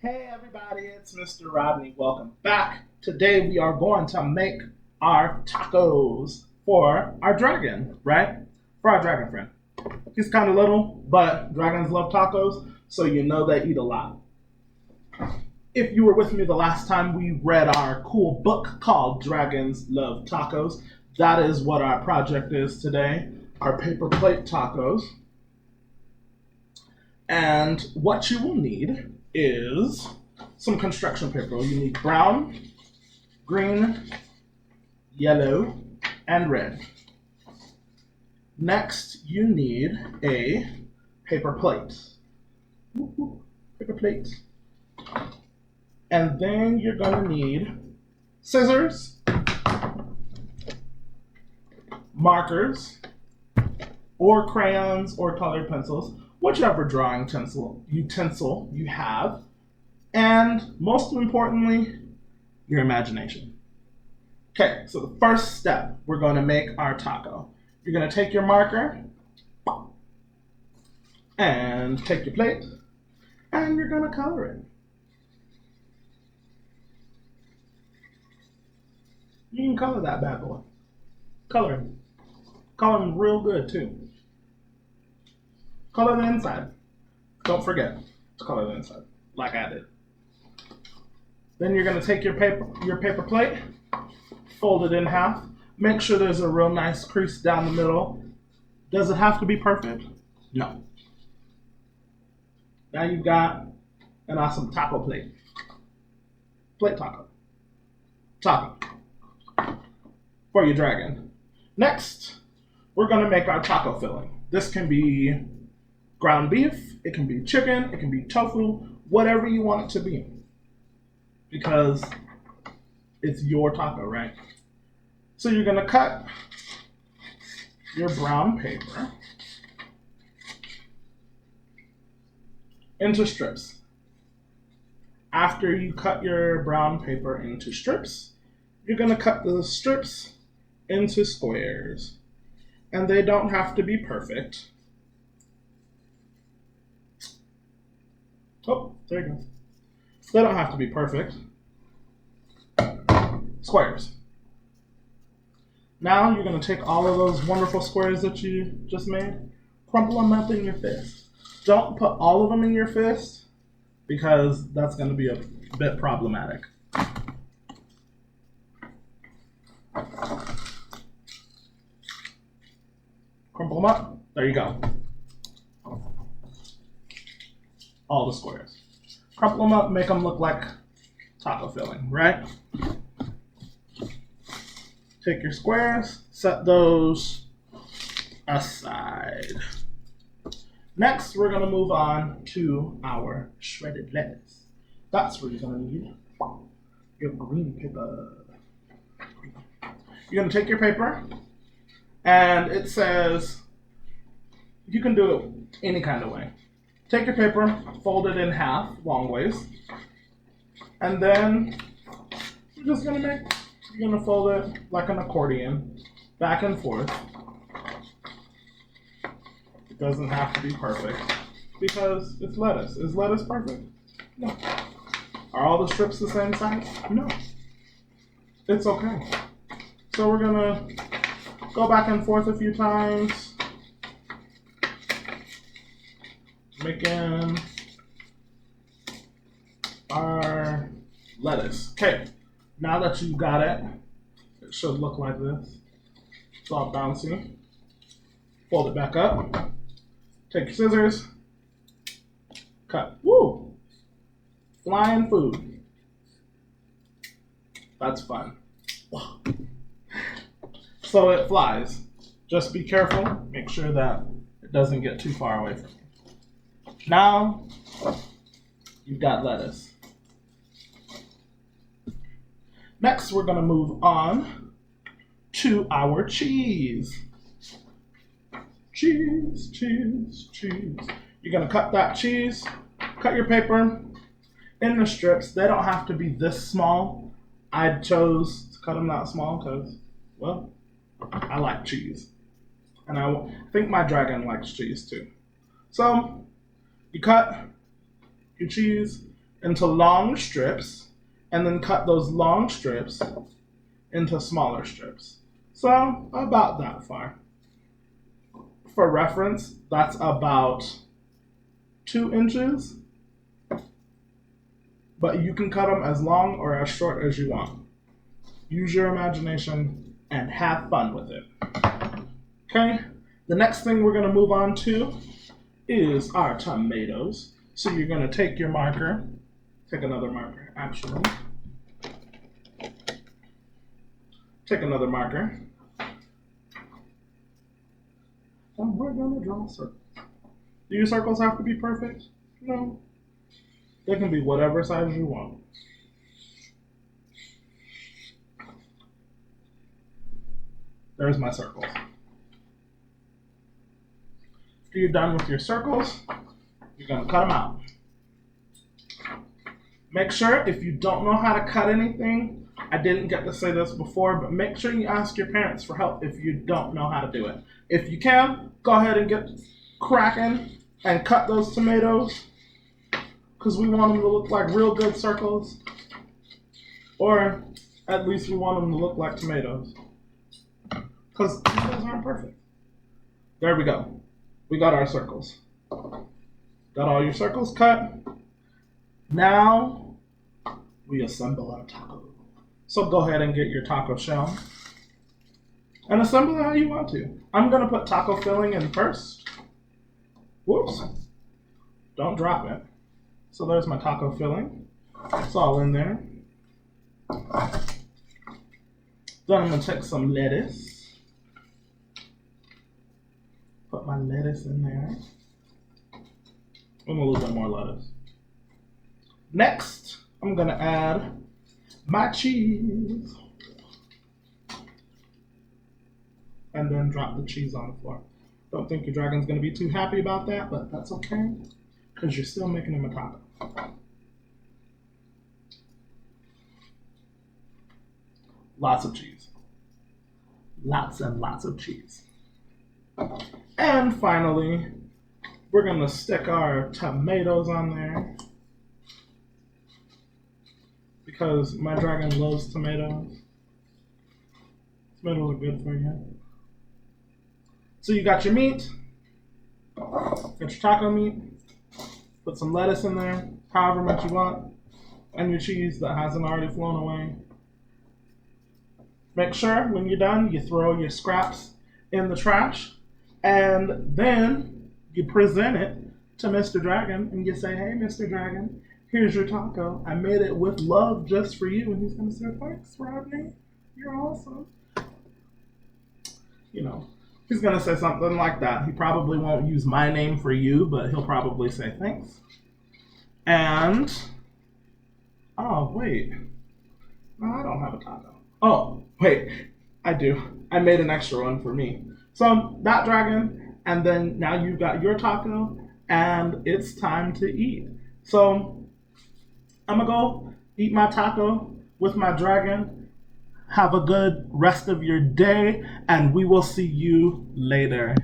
Hey everybody, it's Mr. Rodney. Welcome back. Today we are going to make our tacos for our dragon, right? For our dragon friend. He's kind of little, but dragons love tacos, so you know they eat a lot. If you were with me the last time, we read our cool book called Dragons Love Tacos. That is what our project is today, our paper plate tacos. And what you will need is some construction paper. You need brown, green, yellow, and red. Next, you need a paper plate. Paper plate. And then you're going to need scissors, markers, or crayons or colored pencils, whichever drawing utensil you have, and most importantly, your imagination. Okay, so the first step, we're going to make our taco. You're going to take your marker and take your plate, and you're going to color it. You can color that bad boy. Color him. Color him real good, too. Color the inside. Don't forget to color the inside, like I did. Then you're going to take your paper plate, fold it in half. Make sure there's a real nice crease down the middle. Does it have to be perfect? No. Now you've got an awesome taco plate. Plate taco. Taco. For your dragon. Next, we're going to make our taco filling. This can be ground beef, it can be chicken, it can be tofu, whatever you want it to be. Because it's your taco, right? So you're going to cut your brown paper into strips. After you cut your brown paper into strips, you're going to cut the strips into squares. And they don't have to be perfect. Oh, there you go. They don't have to be perfect. Squares. Now you're going to take all of those wonderful squares that you just made, crumple them up in your fist. Don't put all of them in your fist because that's going to be a bit problematic. Crumple them up. There you go. All the squares. Crumple them up, make them look like taco filling, right? Take your squares, set those aside. Next, we're going to move on to our shredded lettuce. That's where you're going to need your green paper. You're going to take your paper, and it says, you can do it any kind of way. Take your paper, fold it in half, long ways, and then you're gonna fold it like an accordion, back and forth. It doesn't have to be perfect, because it's lettuce. Is lettuce perfect? No. Are all the strips the same size? No. It's okay. So we're gonna go back and forth a few times, making our lettuce. Okay, now that you got it, it should look like this. It's all bouncy. Fold it back up. Take your scissors. Cut. Woo! Flying food. That's fun. So it flies. Just be careful. Make sure that it doesn't get too far away from you. Now, you've got lettuce. Next, we're going to move on to our cheese. Cheese, cheese, cheese. You're going to cut that cheese, cut your paper in the strips. They don't have to be this small. I chose to cut them that small because, well, I like cheese. And I think my dragon likes cheese too. So, you cut your cheese into long strips and then cut those long strips into smaller strips. So about that far. For reference, that's about 2 inches, but you can cut them as long or as short as you want. Use your imagination and have fun with it. Okay, the next thing we're gonna move on to is our tomatoes. So you're gonna take your marker, take another marker, actually. Take another marker. And we're gonna draw circles. Do your circles have to be perfect? No. They can be whatever size you want. There's my circles. After you're done with your circles, you're gonna cut them out. Make sure if you don't know how to cut anything, I didn't get to say this before, but make sure you ask your parents for help if you don't know how to do it. If you can, go ahead and get cracking and cut those tomatoes, because we want them to look like real good circles, or at least we want them to look like tomatoes, because tomatoes aren't perfect. There we go. We got our circles. Got all your circles cut. Now we assemble our taco. So go ahead and get your taco shell and assemble it how you want to. I'm gonna put taco filling in first. Whoops. Don't drop it. So there's my taco filling. It's all in there. Then I'm gonna take some lettuce. Put my lettuce in there. And a little bit more lettuce. Next, I'm gonna add my cheese. And then drop the cheese on the floor. Don't think your dragon's gonna be too happy about that, but that's okay, because you're still making him a taco. Lots of cheese. Lots and lots of cheese. And finally, we're gonna stick our tomatoes on there, because my dragon loves tomatoes. Tomatoes are good for you. So you got your meat, got your taco meat, put some lettuce in there, however much you want, and your cheese that hasn't already flown away. Make sure when you're done, you throw your scraps in the trash, and then you present it to Mr. Dragon, and you say, hey, Mr. Dragon, here's your taco. I made it with love just for you. And he's going to say, thanks, Rodney. You're awesome. You know, he's going to say something like that. He probably won't use my name for you, but he'll probably say thanks. And, oh, wait. No, I don't have a taco. Oh, wait. I do. I made an extra one for me. So, that dragon, and then now you've got your taco, and it's time to eat. So, I'm gonna go eat my taco with my dragon. Have a good rest of your day, and we will see you later.